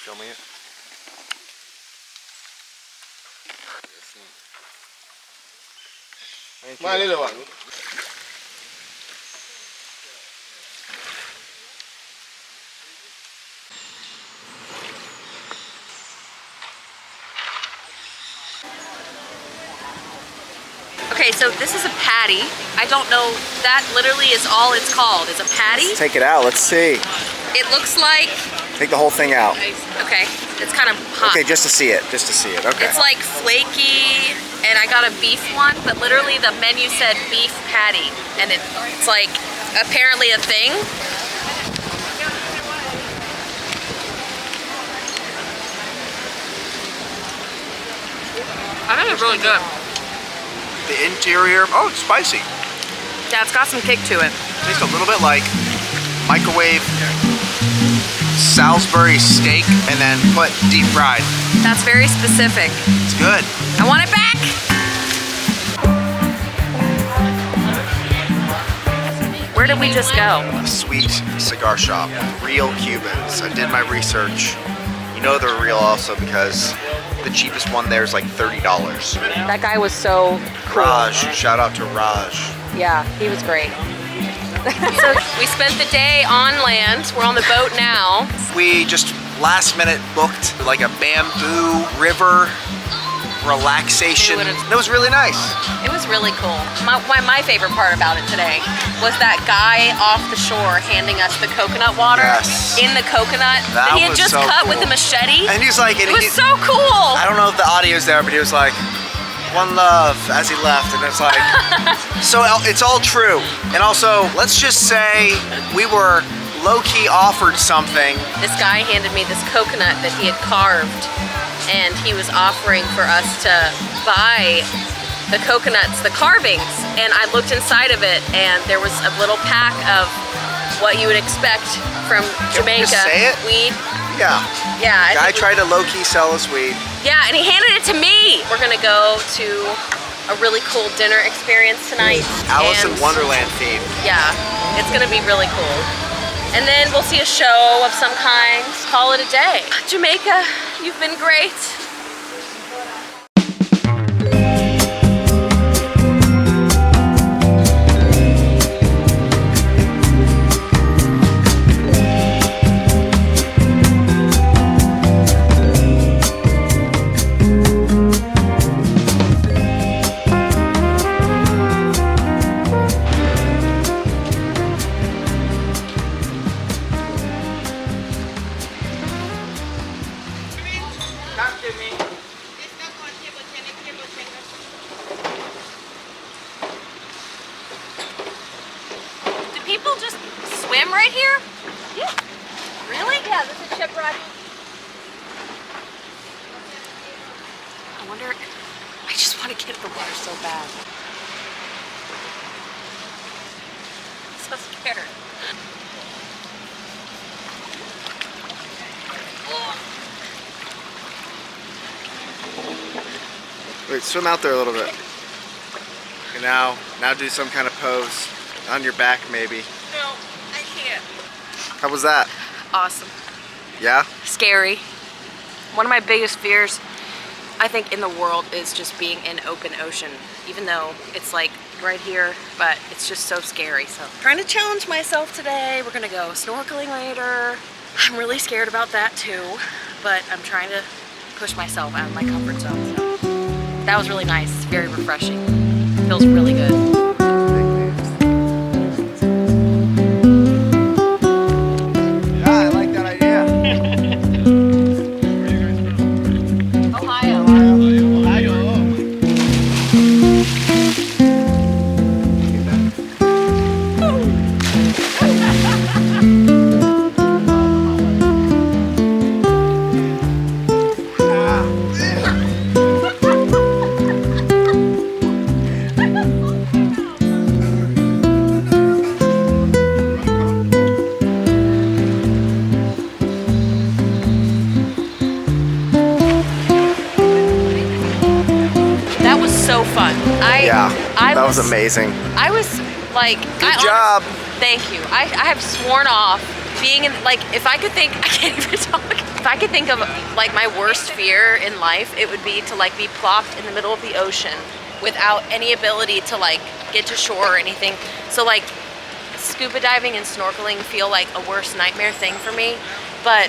filming it. My little one. Okay, so this is a patty. I don't know, that literally is all it's called, is a patty. Let's take it out, let's see. It looks like, Take the whole thing out. okay, it's kind of hot. Okay, just to see it, okay. It's like flaky, and I got a beef one, but literally the menu said beef patty, and it's like apparently a thing. I think it's really good. The interior, oh, it's spicy. Yeah, it's got some kick to it. Tastes a little bit like microwave Salisbury steak and then put deep fried. That's very specific. It's good. I want it back! Where did we just go? Sweet Cigar Shop, real Cubans. I did my research. You know they're real also because the cheapest one there is like $30. That guy was so cool. Raj, shout out to Raj. Yeah, he was great. So we spent the day on land. We're on the boat now. We just last minute booked like a bamboo river relaxation. It was really nice. It was really cool. My favorite part about it today was that guy off the shore handing us the coconut water in the coconut that he had just so cut cool. with a machete. And he's like, it was so cool. I don't know if the audio's there, but he was like, one love as he left, and it's like, so it's all true. And also, let's just say we were low-key offered something. This guy handed me this coconut that he had carved, and he was offering for us to buy the coconuts, the carvings, and I looked inside of it, and there was a little pack of what you would expect from Jamaica. Just say it? Weed. Yeah. Yeah. Guy tried to low-key sell us weed. Yeah, and he handed it to me. We're gonna go to a really cool dinner experience tonight. Alice in Wonderland theme. Yeah, it's gonna be really cool. And then we'll see a show of some kind. Call it a day. Jamaica, you've been great. People just swim right here? Yeah. Really? Yeah, this is Shep riding. I wonder, I just want to get in the water so bad. I'm so scared. Wait, swim out there a little bit. And now do some kind of pose. On your back, maybe. No, I can't. How was that? Awesome. Yeah? Scary. One of my biggest fears, I think, in the world is just being in open ocean. Even though it's like right here, but it's just so scary. So trying to challenge myself today. We're gonna go snorkeling later. I'm really scared about that too, but I'm trying to push myself out of my comfort zone. So that was really nice. It's very refreshing. Feels really good. That was amazing. I was like, good job. Thank you. I have sworn off being in, like, if I could think, I can't even talk. If I could think of like my worst fear in life, it would be to like be plopped in the middle of the ocean without any ability to like get to shore or anything. So like scuba diving and snorkeling feel like a worst nightmare thing for me, but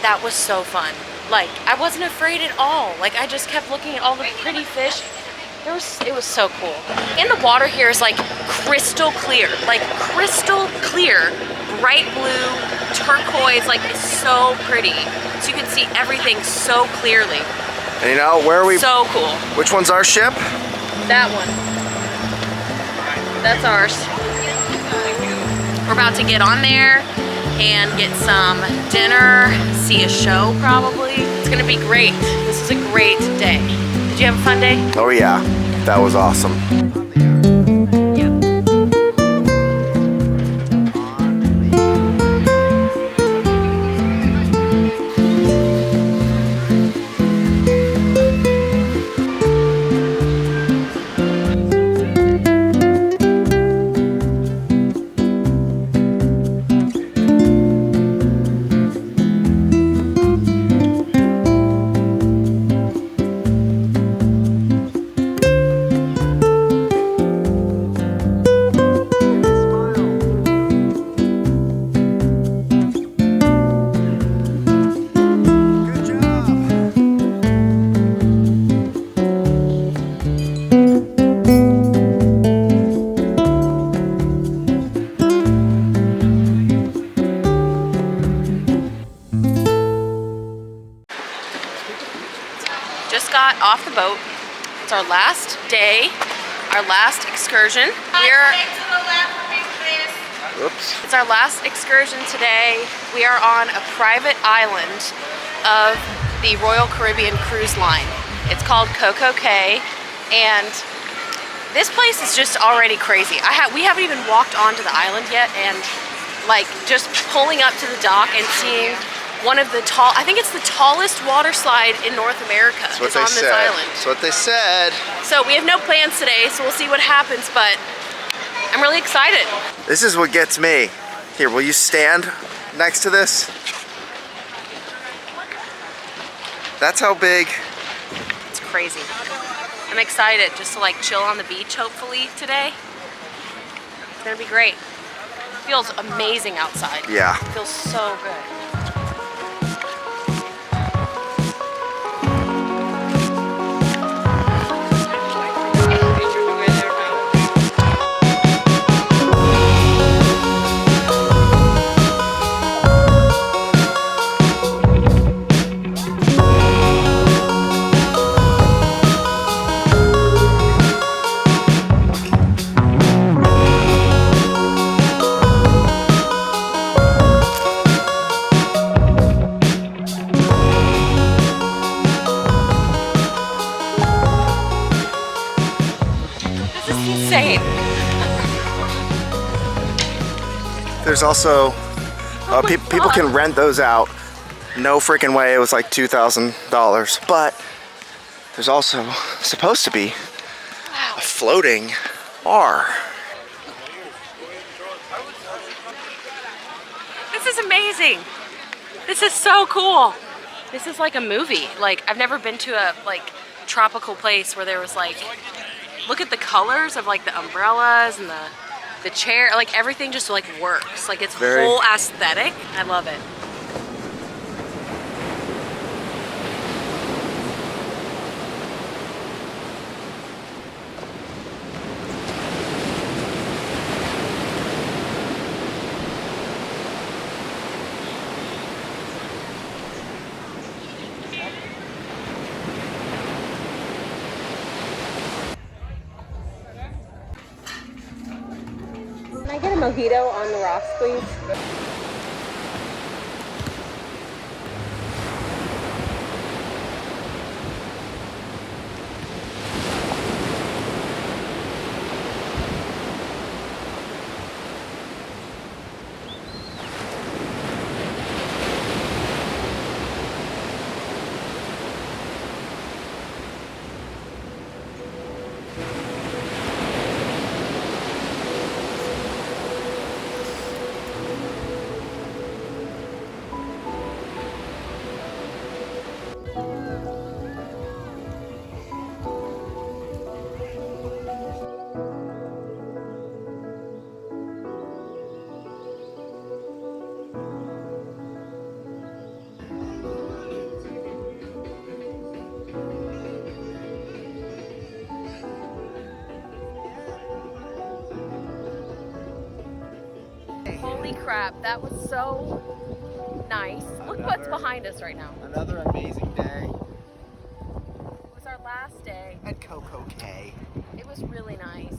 that was so fun. Like I wasn't afraid at all. Like I just kept looking at all the pretty fish. It was so cool. And the water here is like crystal clear, bright blue, turquoise, like it's so pretty. So you can see everything so clearly. And you know, where are we? So cool. Which one's our ship? That one. That's ours. We're about to get on there and get some dinner, see a show probably. It's gonna be great. This is a great day. Did you have a fun day? Oh yeah, that was awesome. Just got off the boat. It's our last day, our last excursion. It's our last excursion today. We are on a private island of the Royal Caribbean Cruise Line. It's called Cococay, and this place is just already crazy. We haven't even walked onto the island yet, and like just pulling up to the dock and seeing one of the I think it's the tallest water slide in North America is on this island. That's what they said. So we have no plans today, so we'll see what happens, but I'm really excited. This is what gets me. Here, will you stand next to this? That's how big. It's crazy. I'm excited just to like chill on the beach hopefully today. It's gonna be great. It feels amazing outside. Yeah. It feels so good. There's also, people can rent those out. No freaking way it was like $2,000. But there's also supposed to be a floating bar. This is amazing. This is so cool. This is like a movie. Like I've never been to a like tropical place where there was like, look at the colors of like the umbrellas and the chair, like everything just like works. Like it's whole aesthetic. I love it. Can I get a mojito on the rocks, please? crap. That was so nice. Look what's behind us right now. Another amazing day It was our last day. at Cococay. It was really nice.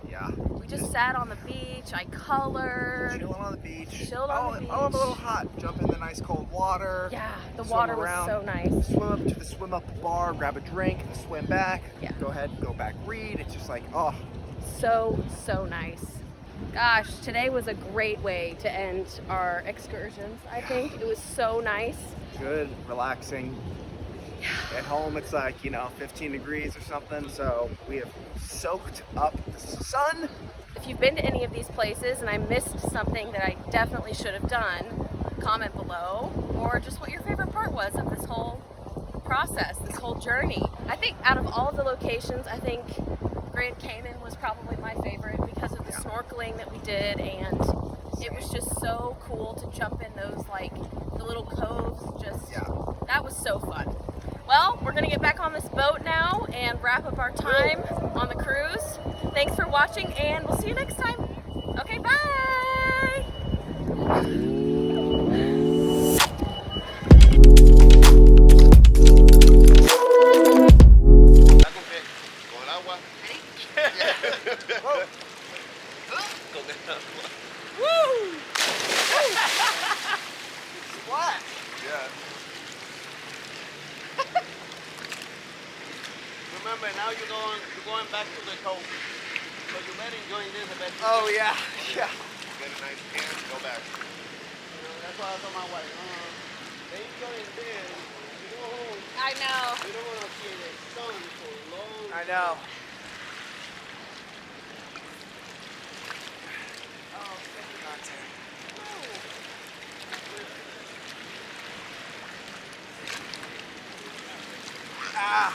Yeah. We just sat on the beach. I colored. Chilling on the beach. Chilled on the beach. Oh, I'm a little hot. Jump in the nice cold water. Yeah, the swim water was around, so nice. Swim up to the swim up bar, grab a drink, swim back. Yeah. Go ahead, go back, read. It's just like, oh. So nice. Gosh, today was a great way to end our excursions. I think it was so nice. Good, relaxing. At home it's like, 15 degrees or something, so we have soaked up the sun. If you've been to any of these places and I missed something that I definitely should have done, comment below, or just what your favorite part was of this whole process, this whole journey. I think out of all of the locations, I think Grand Cayman was probably my favorite because of the snorkeling that we did, and it was just so cool to jump in those, like, the little coves. That was so fun. Well, we're gonna get back on this boat now and wrap up our time on the cruise. Thanks for watching, and we'll see you next time. Okay, bye! Woo! What? Yeah. Remember, now you're going back to the coast. So you better enjoy this a bit. Oh, yeah. Yeah. Get a nice can, go back. That's why I told my wife, they enjoying this. You go home. I know. You don't want to see the sun for long. I know. Oh, goodness. Ah.